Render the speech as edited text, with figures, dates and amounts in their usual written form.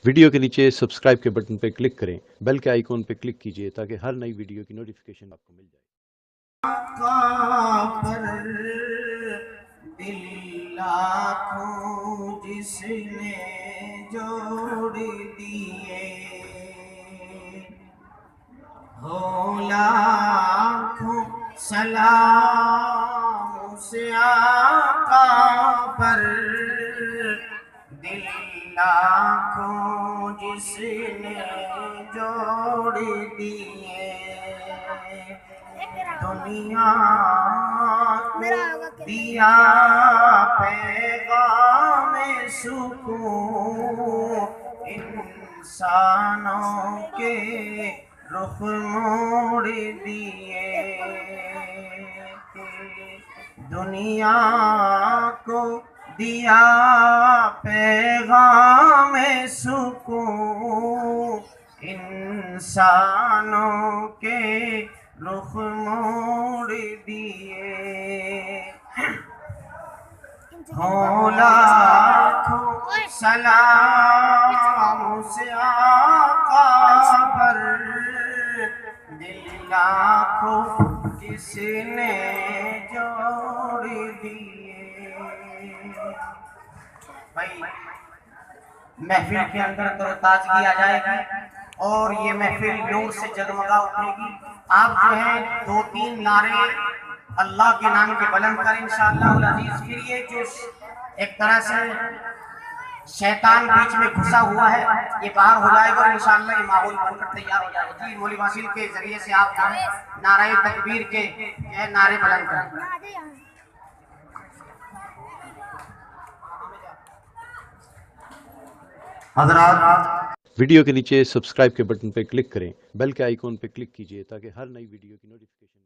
Video के नीचे subscribe के बटन पर क्लिक करें, बेल के आइकॉन पर क्लिक कीजिए ताकि हर नई वीडियो की नोटिफिकेशन आपको मिल जाए। दिल लाखों जिसने जोड़ दिए हो, लाखों सलाम से आका पर। दिल लाखों जिसने जोड़ दिए दुनिया को दिया पैगाम सुकून, इंसानों के रुख मोड़ दिए। दुनिया को दिया पैगाम सुकून, इंसानों के रुख मोड़ दिए हो, लाखों सलाम से आका पर। दिल लाखों किसने जोड़ दिए। भाई महफिल के अंदर तरोताजगी आ जाएगी और ये महफिल नूर से जगमगा उठेगी। आप जो है 2-3 नारे अल्लाह के नाम के बुलंद करें इंशाअल्लाह अज़ीज। फिर ये जो एक तरह से शैतान बीच में घुसा हुआ है ये बाहर हो जाएगा और इंशाअल्लाह ये माहौल बनकर तैयार हो जाएगा। जी मौलवी वासिल के जरिए से आप नारे तकबीर के नारे बुलंद करें। हज़रात वीडियो के नीचे सब्सक्राइब के बटन पर क्लिक करें, बेल के आइकॉन पर क्लिक कीजिए ताकि हर नई वीडियो की नोटिफिकेशन